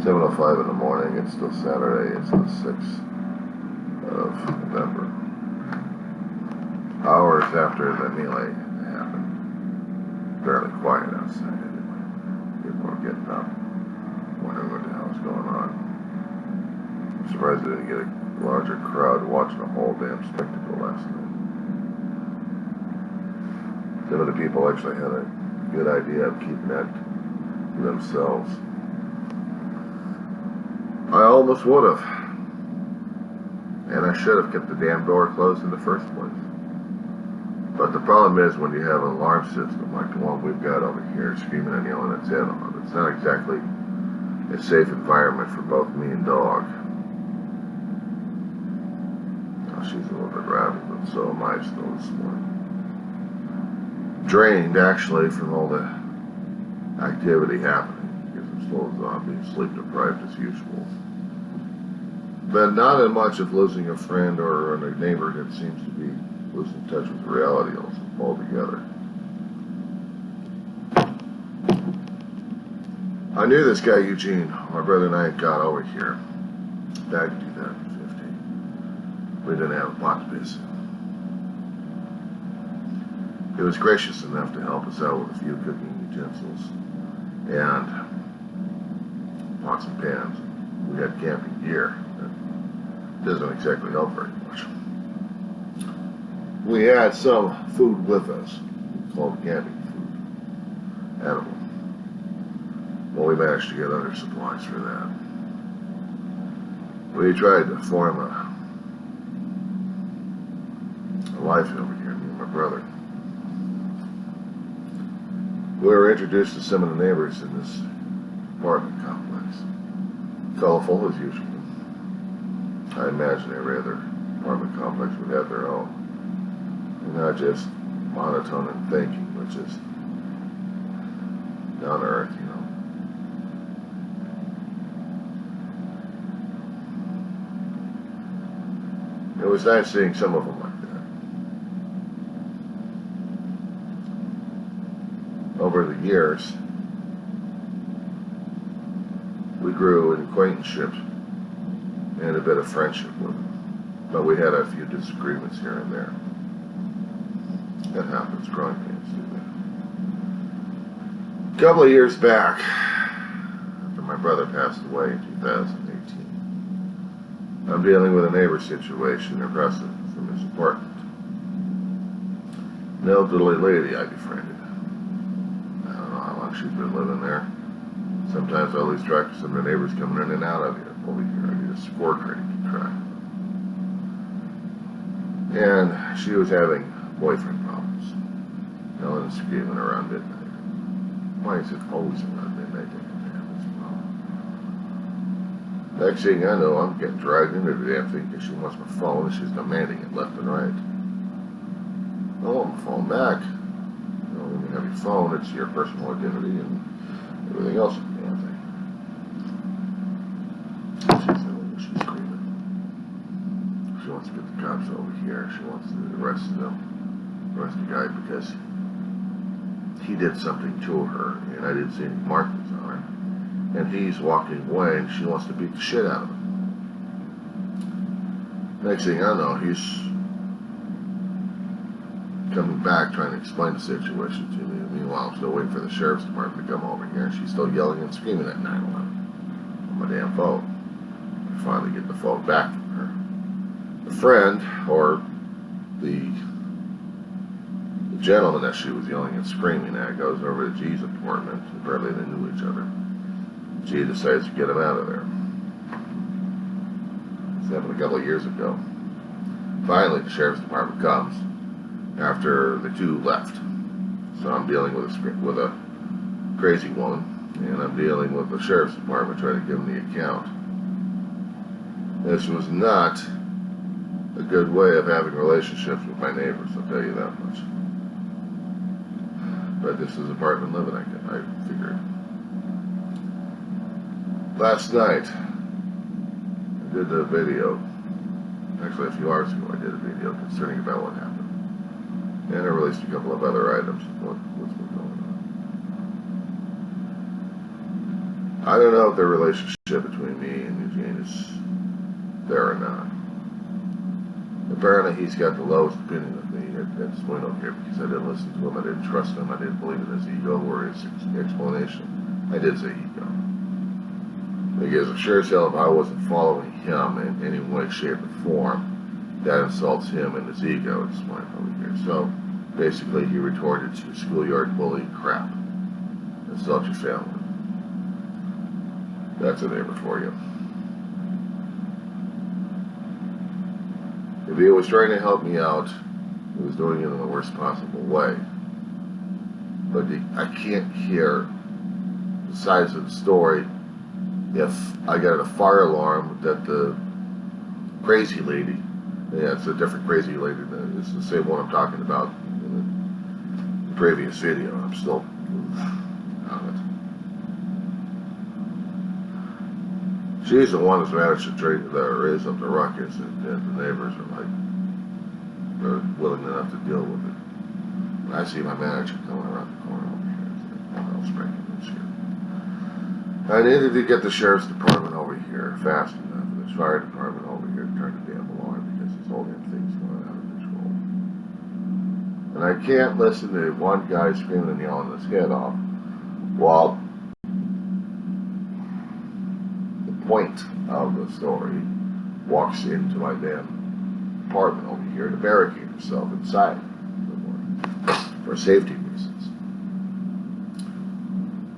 7:05 in the morning. It's still Saturday. It's the 6th of November. Hours after the MELE happened. Fairly quiet outside anyway. People are getting up, wondering what the hell's going on. I'm surprised I didn't get a larger crowd watching the whole damn spectacle last night. Some of the people actually had a good idea of keeping that to themselves. I almost would have. And I should have kept the damn door closed in the first place. But the problem is when you have an alarm system like the one we've got over here screaming and yelling its head on, it's not exactly a safe environment for both me and dog. Oh, she's a little bit rattled, but so am I still this morning. Drained, actually, from all the activity happening, because I'm still a zombie, sleep deprived as usual. But not as much of losing a friend or a neighbor that seems to be losing touch with reality altogether. I knew this guy Eugene. My brother and I got over here back in 2015. We didn't have a pot to piss. He was gracious enough to help us out with a few cooking utensils and pots and pans. We had camping gear. That doesn't exactly help very much. We had some food with us, called camping food, edible. Well, we managed to get other supplies for that. We tried to form a life over here, me and my brother. We were introduced to some of the neighbors in this apartment complex. Colorful as usual. I imagine every other apartment complex would have their own. And not just monotone and thinking, but just down to earth, you know. It was nice seeing some of them like that. Over the years, we grew in acquaintanceship and a bit of friendship with them. But we had a few disagreements here and there. That happens, growing pains do that. A couple of years back, after my brother passed away in 2018, I'm dealing with a neighbor situation across from his apartment. An elderly lady I befriended. I don't know how long she's been living there. Sometimes I lose track of some of the neighbors coming in and out of here. Over here, I need a scorecard to keep track of them. And she was having boyfriend problems. Yelling and screaming around midnight. Why is it always around midnight that can have this problem? Next thing I know, I'm getting dragged into the damn thing because she wants my phone and she's demanding it left and right. I want my phone back. You know, when you have your phone, it's your personal identity and everything else. She's screaming. She wants to get the cops over here. She wants to arrest the guy because he did something to her and I didn't see any markings on her. And he's walking away and she wants to beat the shit out of him. Next thing I know, he's coming back trying to explain the situation to me. Meanwhile, I'm still waiting for the sheriff's department to come over here and she's still yelling and screaming at 911 on my damn phone. I finally get the phone back from her. The friend, or the gentleman that she was yelling and screaming at, goes over to G's apartment. Apparently they knew each other. G decides to get him out of there. This happened a couple of years ago. Finally, the sheriff's department comes after the two left. So I'm dealing with a crazy woman, and I'm dealing with the sheriff's department trying to give him the account. This was not a good way of having relationships with my neighbors, I'll tell you that much. But this is apartment living, I figured. Last night, I did a video. Actually, a few hours ago, I did a video concerning about what happened. And I released a couple of other items of what's been going on. I don't know if the relationship between me and Eugene is there or not. Apparently he's got the lowest opinion of me at this point over here because I didn't listen to him, I didn't trust him, I didn't believe in his ego or his explanation. I did say ego. Because it sure as hell if I wasn't following him in any way, shape, or form, that insults him and his ego at this point over here. So basically he retorted to schoolyard bullying crap. Insult your family. That's a neighbor for you. If he was trying to help me out, he was doing it in the worst possible way. But I can't hear the sides of the story if I got a fire alarm that the crazy lady, yeah, it's a different crazy lady, it's the same one I'm talking about in the previous video. I'm still on it. She's the one that's managed to raise up the ruckus, and the neighbors are like, they're willing enough to deal with it. And I see my manager coming around the corner over here. It's like, what else breaking news here? I needed to get the sheriff's department over here fast enough, and the fire department over here to turn the damn alarm because this whole damn thing's going out of control. And I can't listen to one guy screaming and yelling his head off while point of the story walks into my damn apartment over here to barricade himself inside for safety reasons.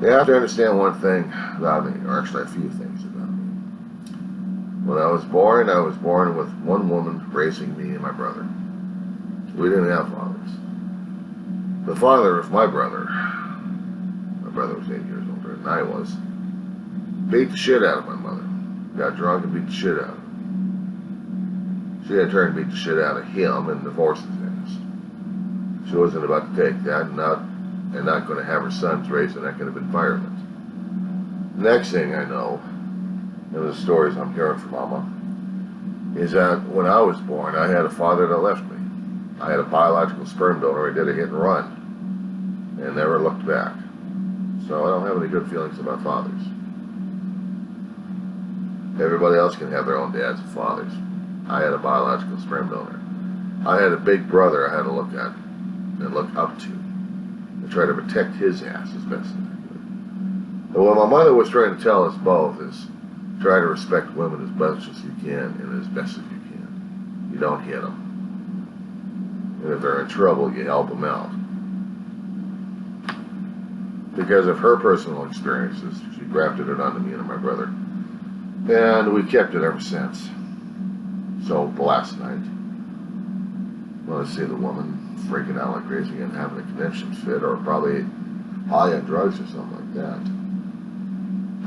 You have to understand one thing about me, or actually a few things about me. When I was born with one woman raising me and my brother. We didn't have fathers. The father of my brother was 8 years older than I was, beat the shit out of my mother. Got drunk and beat the shit out of him. She in turn beat the shit out of him and divorced his ass. She wasn't about to take that and not going to have her sons raised in that kind of environment. Next thing I know, in the stories I'm hearing from Mama, is that when I was born, I had a father that left me. I had a biological sperm donor. I did a hit and run and never looked back. So I don't have any good feelings about fathers. Everybody else can have their own dads and fathers. I had a biological sperm donor. I had a big brother I had to look at and look up to and try to protect his ass as best as I could. And what my mother was trying to tell us both is try to respect women as best as you can and as best as you can. You don't hit them. And if they're in trouble, you help them out. Because of her personal experiences, she grafted it onto me and my brother. And we kept it ever since. So the last night, when I see the woman freaking out like crazy and having a conniption fit, or probably high on drugs or something like that,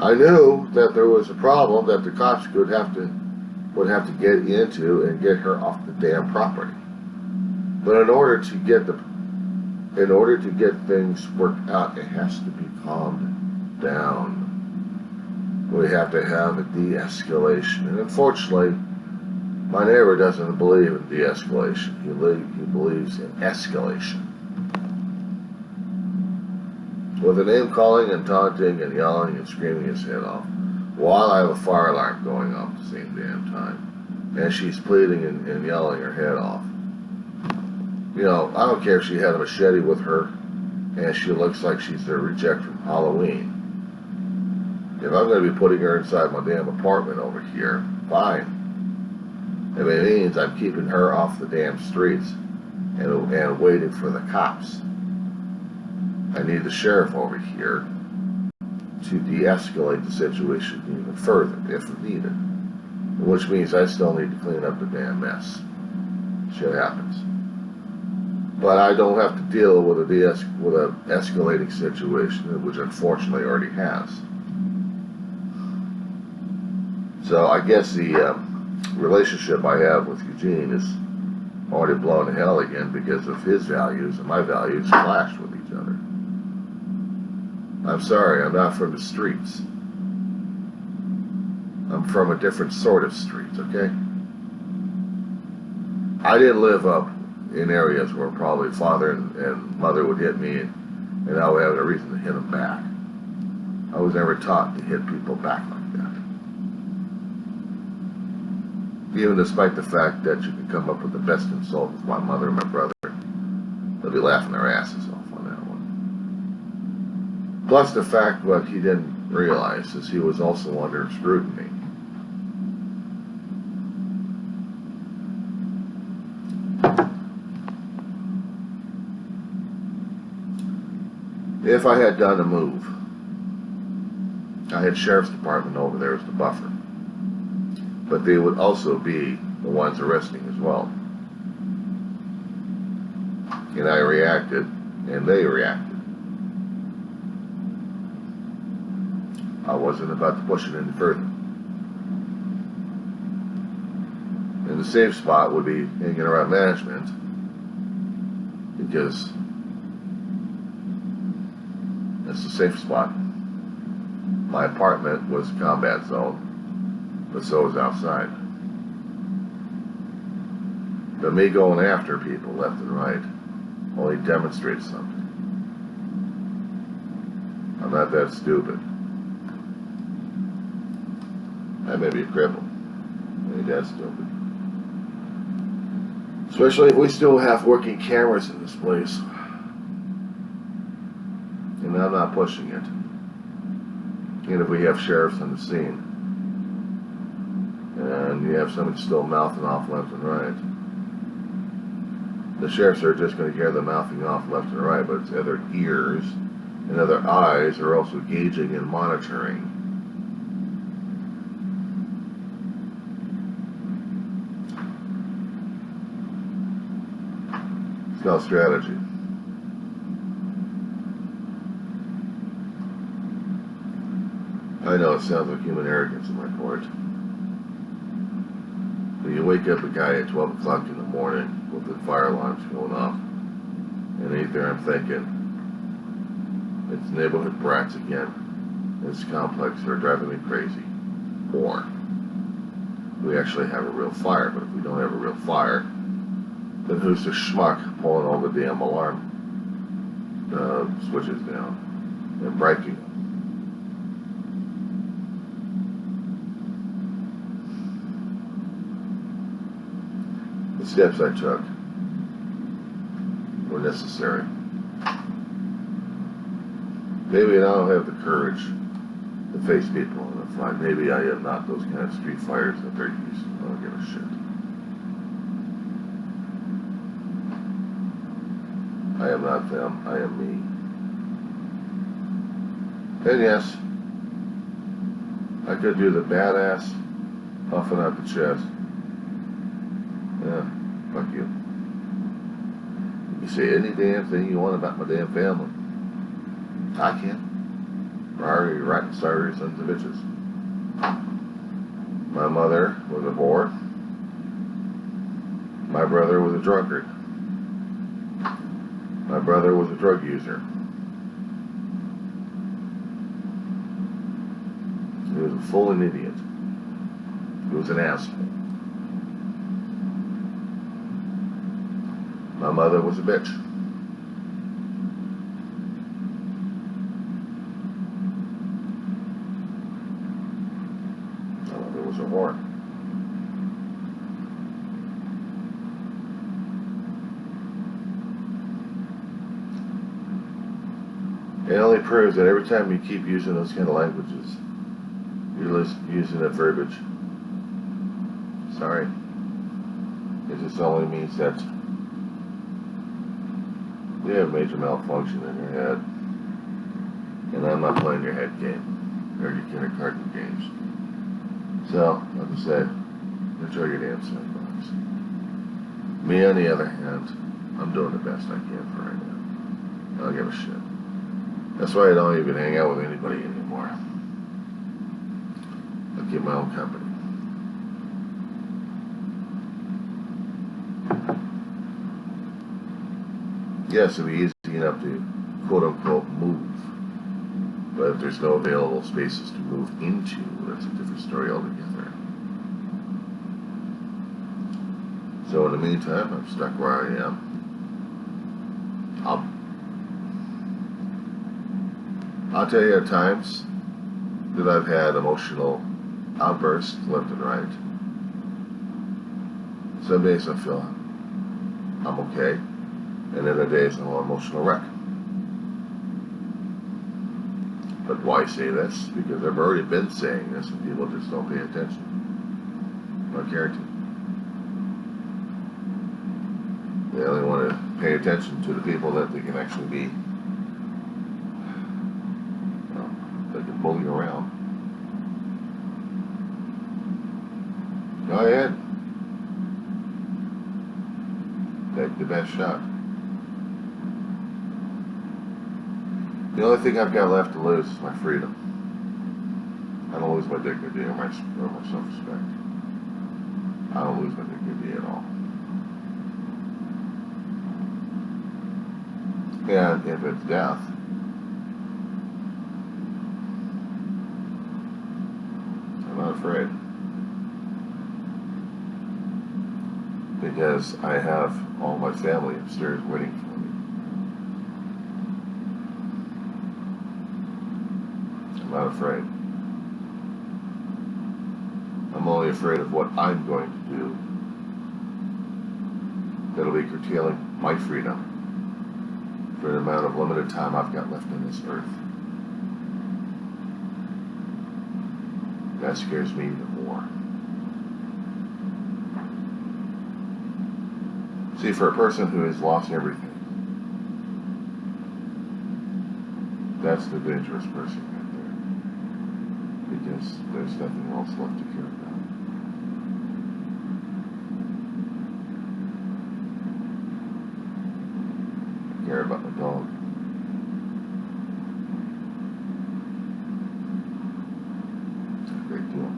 I knew that there was a problem that the cops would have to get into and get her off the damn property. But in order to get things worked out, it has to be calmed down. We have to have a de-escalation. And unfortunately, my neighbor doesn't believe in de-escalation. He believes in escalation. With a name calling and taunting and yelling and screaming his head off, while I have a fire alarm going off at the same damn time, and she's pleading and yelling her head off. You know, I don't care if she had a machete with her and she looks like she's the reject from Halloween. If I'm going to be putting her inside my damn apartment over here, fine. If it means I'm keeping her off the damn streets and waiting for the cops. I need the sheriff over here to de-escalate the situation even further if needed. Which means I still need to clean up the damn mess. Shit happens. But I don't have to deal with a escalating situation, which unfortunately already has. So I guess the relationship I have with Eugene is already blown to hell again because of his values and my values clashed with each other. I'm sorry, I'm not from the streets. I'm from a different sort of streets, okay? I didn't live up in areas where probably father and mother would hit me and I would have a reason to hit them back. I was never taught to hit people back like that. Even despite the fact that you can come up with the best insult with my mother and my brother, they'll be laughing their asses off on that one. Plus the fact what he didn't realize is he was also under scrutiny. If I had done a move, I had sheriff's department over there as the buffer, but they would also be the ones arresting as well. And I reacted, and they reacted. I wasn't about to push it any further. And the safe spot would be hanging around management, because that's the safe spot. My apartment was a combat zone, but so was outside. But me going after people left and right only demonstrates something. I'm not that stupid. I may be a cripple. I ain't that stupid. Especially if we still have working cameras in this place. And I'm not pushing it. And if we have sheriffs on the scene, and you have somebody still mouthing off left and right, the sheriffs are just going to hear the mouthing off left and right, but it's other ears and other eyes are also gauging and monitoring. It's called strategy. I know it sounds like human arrogance on my part. When you wake up a guy at 12 o'clock in the morning with the fire alarms going off, and either I'm thinking, it's neighborhood brats again, this complex are driving me crazy, or we actually have a real fire. But if we don't have a real fire, then who's the schmuck pulling all the damn alarm switches down and breaking them? The steps I took were necessary. Maybe I don't have the courage to face people in a fight. Maybe I am not those kind of street fighters that they're used to. I don't give a shit. I am not them. I am me. And yes, I could do the badass puffing out the chest. Yeah, fuck you. You can say any damn thing you want about my damn family. I can. Sorry, you're right. Sorry, sons of bitches. My mother was a whore. My brother was a drunkard. My brother was a drug user. He was a full idiot. He was an asshole. My mother was a bitch. My mother was a whore. It only proves that every time you keep using those kind of languages, you're using that verbiage. Sorry. It just only means that you have major malfunction in your head, and I'm not playing your head game or your kindergarten games. So, like I said, enjoy your damn sandbox. Me, on the other hand, I'm doing the best I can for right now. I don't give a shit. That's why I don't even hang out with anybody anymore. I keep my own company. Yes, it'd be easy enough to quote-unquote move, but if there's no available spaces to move into, that's a different story altogether. So in the meantime, I'm stuck where I am. I'll tell you at times, that I've had emotional outbursts left and right. Some days I feel I'm okay, and other days I'm an emotional wreck. But why say this? Because I've already been saying this, and people just don't pay attention. I guarantee. They only want to pay attention to the people that they can actually be, they can bully around. Go ahead. Take the best shot. The only thing I've got left to lose is my freedom. I don't lose my dignity or my self-respect. I don't lose my dignity at all. And if it's death, I'm not afraid. Because I have all my family upstairs waiting for me. I'm not afraid. I'm only afraid of what I'm going to do that'll be curtailing my freedom for the amount of limited time I've got left on this earth. That scares me even more. See, for a person who has lost everything, that's the dangerous person right there. Because there's nothing else left to care about. I care about my dog. It's a great deal.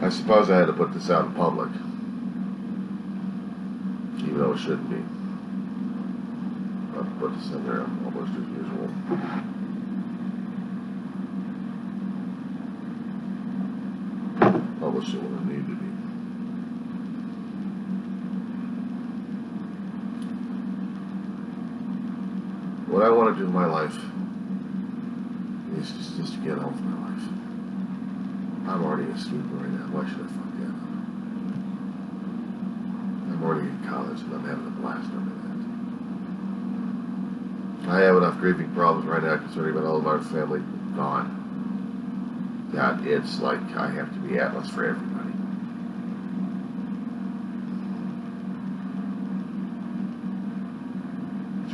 I suppose I had to put this out in public, even though it shouldn't be. I'll put this in there almost as usual. Publish it when it needed to be. What I want to do in my life is just to get on with my life. I'm already a student right now. Why should I fuck that up? I'm already in college and I'm having a blast over that. I have enough grieving problems right now concerning about all of our family gone. That it's like I have to be Atlas for everybody.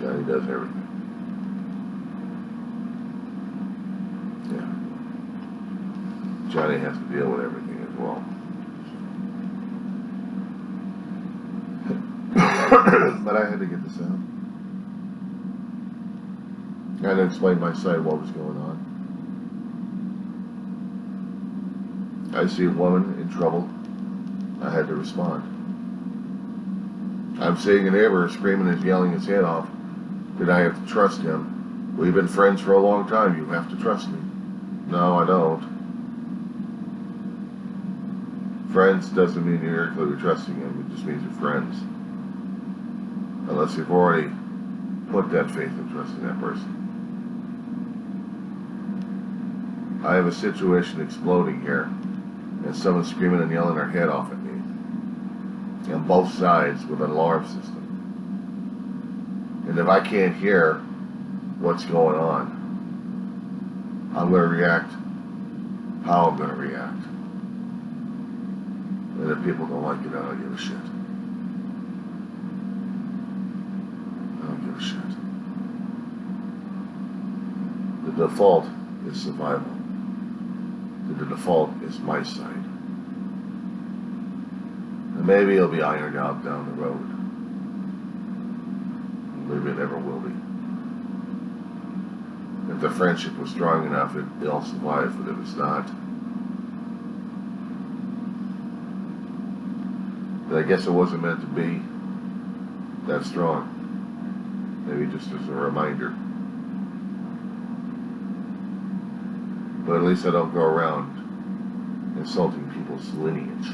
Johnny does everything. Yeah. Johnny has to deal with everything as well. But I had to get this out. I had to explain my side what was going on. I see a woman in trouble. I had to respond. I'm seeing a neighbor screaming and yelling his head off. Did I have to trust him? We've been friends for a long time. You have to trust me. No, I don't. Friends doesn't mean you're clearly trusting him. It just means you're friends. Unless you've already put that faith and trust in that person. I have a situation exploding here, and someone's screaming and yelling their head off at me. On both sides with an alarm system. And if I can't hear what's going on, I'm going to react how I'm going to react. And if people don't like it, I don't give a shit. I don't give a shit. The default is survival. The default is my side. And maybe it'll be ironed out down the road. Maybe it never will be. If the friendship was strong enough, it'll survive, but if it's not, then I guess it wasn't meant to be that strong. Maybe just as a reminder. But at least I don't go around insulting people's lineage.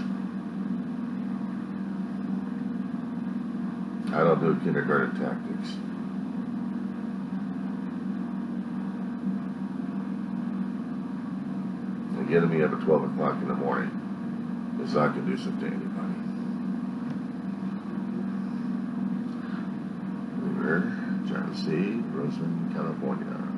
I don't do kindergarten tactics. And getting me up at 12 o'clock in the morning is not conducive to anybody. We're trying to see Roseman, California.